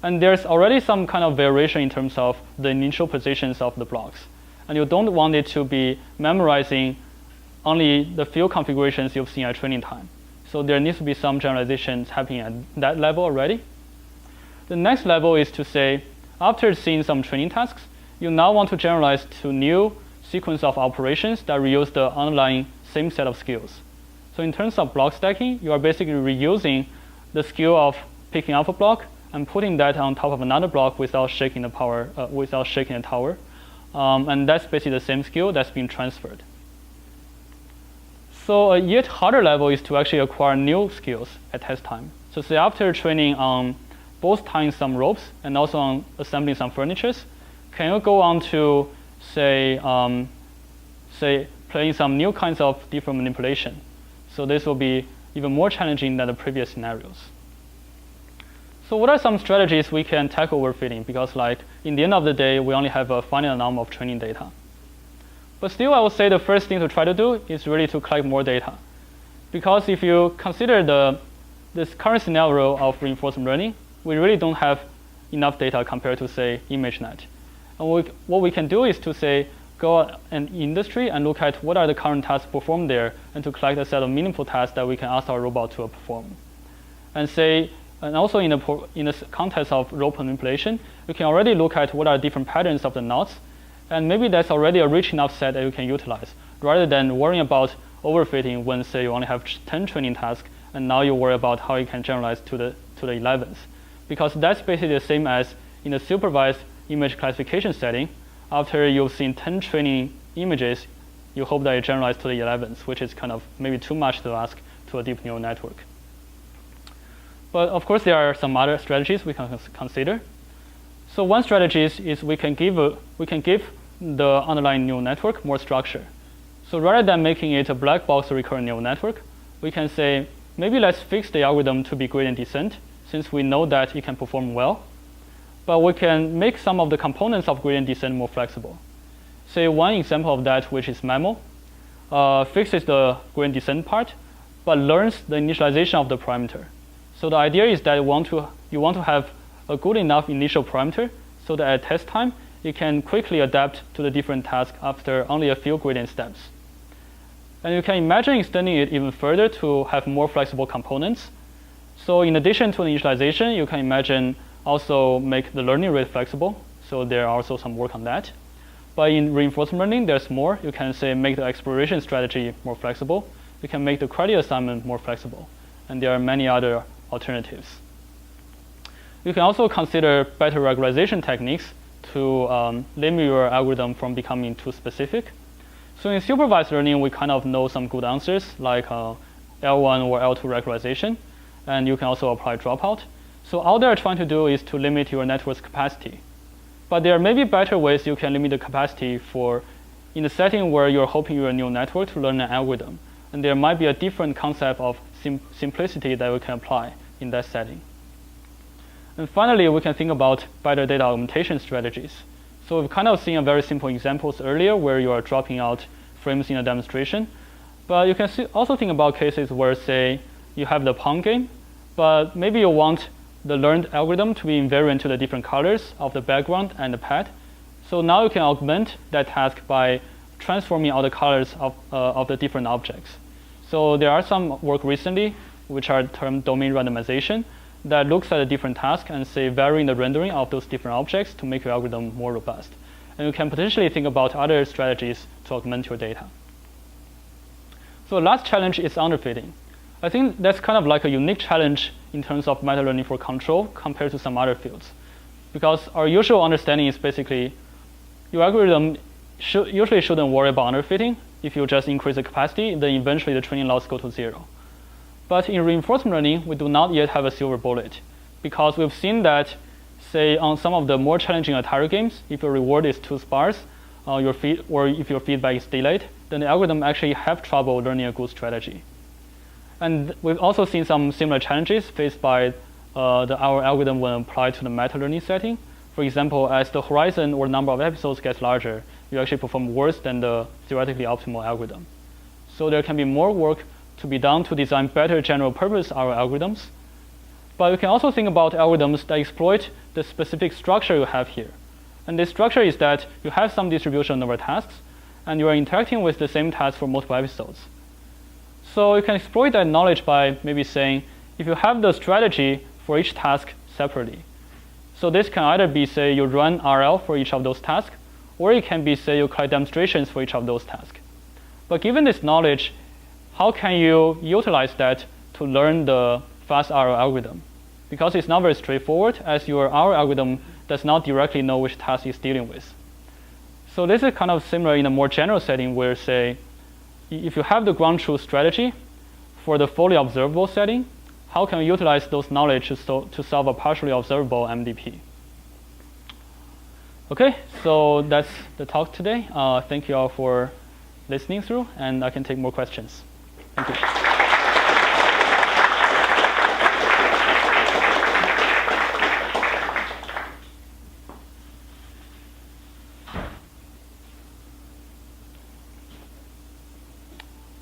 and there's already some kind of variation in terms of the initial positions of the blocks. And you don't want it to be memorizing only the few configurations you've seen at training time. So there needs to be some generalizations happening at that level already. The next level is to say, after seeing some training tasks, you now want to generalize to new sequence of operations that reuse the underlying same set of skills. So in terms of block stacking, you are basically reusing the skill of picking up a block and putting that on top of another block without shaking the tower. And that's basically the same skill that's being transferred. So a yet harder level is to actually acquire new skills at test time. So say after training on both tying some ropes and also on assembling some furniture, can you go on to say playing some new kinds of different manipulation? So this will be even more challenging than the previous scenarios. So what are some strategies we can tackle overfitting? Because like in the end of the day, we only have a finite number of training data. But still, I would say the first thing to try to do is really to collect more data. Because if you consider this current scenario of reinforcement learning, we really don't have enough data compared to, say, ImageNet. And what we can do is to, say, go in industry and look at what are the current tasks performed there, and to collect a set of meaningful tasks that we can ask our robot to perform. And also in the context of rope manipulation, we can already look at what are different patterns of the knots, and maybe that's already a rich enough set that you can utilize, rather than worrying about overfitting when, say, you only have 10 training tasks, and now you worry about how you can generalize to the 11th. Because that's basically the same as in a supervised image classification setting. After you've seen 10 training images, you hope that you generalize to the 11th, which is kind of maybe too much to ask to a deep neural network. But of course, there are some other strategies we can consider. So one strategy is we can give the underlying neural network more structure. So rather than making it a black box recurrent neural network, we can say, maybe let's fix the algorithm to be gradient descent, since we know that it can perform well. But we can make some of the components of gradient descent more flexible. Say one example of that, which is Memo, fixes the gradient descent part, but learns the initialization of the parameter. So the idea is that you want to have a good enough initial parameter so that at test time, it can quickly adapt to the different tasks after only a few gradient steps. And you can imagine extending it even further to have more flexible components. So in addition to the initialization, you can imagine also make the learning rate flexible. So there are also some work on that. But in reinforcement learning, there's more. You can say make the exploration strategy more flexible. You can make the credit assignment more flexible. And there are many other alternatives. You can also consider better regularization techniques to limit your algorithm from becoming too specific. So in supervised learning, we kind of know some good answers like L1 or L2 regularization. And you can also apply dropout. So all they're trying to do is to limit your network's capacity. But there may be better ways you can limit the capacity for in the setting where you're hoping your neural network to learn an algorithm. And there might be a different concept of simplicity that we can apply in that setting. And finally, we can think about better data augmentation strategies. So we've kind of seen a very simple examples earlier where you are dropping out frames in a demonstration. But you can also think about cases where, say, you have the Pong game, but maybe you want the learned algorithm to be invariant to the different colors of the background and the pad. So now you can augment that task by transforming all the colors of the different objects. So there are some work recently, which are termed domain randomization, that looks at a different task and say varying the rendering of those different objects to make your algorithm more robust. And you can potentially think about other strategies to augment your data. So the last challenge is underfitting. I think that's kind of like a unique challenge in terms of meta-learning for control compared to some other fields. Because our usual understanding is basically your algorithm usually shouldn't worry about underfitting. If you just increase the capacity, then eventually the training loss go to 0. But in reinforcement learning, we do not yet have a silver bullet, because we've seen that, say, on some of the more challenging Atari games, if your reward is too sparse, or if your feedback is delayed, then the algorithm actually have trouble learning a good strategy. And we've also seen some similar challenges faced by our algorithm when applied to the meta-learning setting. For example, as the horizon or number of episodes gets larger, you actually perform worse than the theoretically optimal algorithm. So there can be more work to be done to design better general purpose our algorithms. But you can also think about algorithms that exploit the specific structure you have here. And this structure is that you have some distribution over tasks, and you are interacting with the same task for multiple episodes. So you can exploit that knowledge by maybe saying, if you have the strategy for each task separately. So this can either be, say, you run RL for each of those tasks, or it can be, say, you collect demonstrations for each of those tasks. But given this knowledge, how can you utilize that to learn the fast RL algorithm? Because it's not very straightforward, as your RL algorithm does not directly know which task it's dealing with. So this is kind of similar in a more general setting where, say, if you have the ground truth strategy for the fully observable setting, how can you utilize those knowledge to solve a partially observable MDP? Okay, so that's the talk today. Thank you all for listening through, and I can take more questions. Thank you.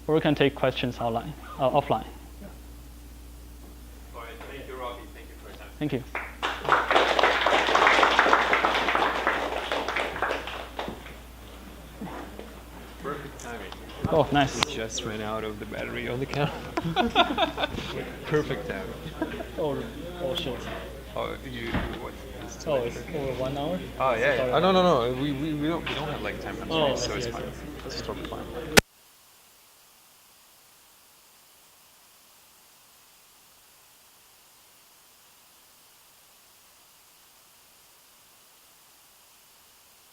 Or we can take questions offline. All right, thank you, Robbie. Thank you for your time. Thank you. Perfect timing. Oh, nice. We just ran out of the battery on the camera. Perfect timing. Oh shit. Oh, what? It's Oh, it's over 1 hour? Oh, yeah. Sorry. Oh, no. We don't have like time constraints, I so it's see, I fine. see. It's totally fine.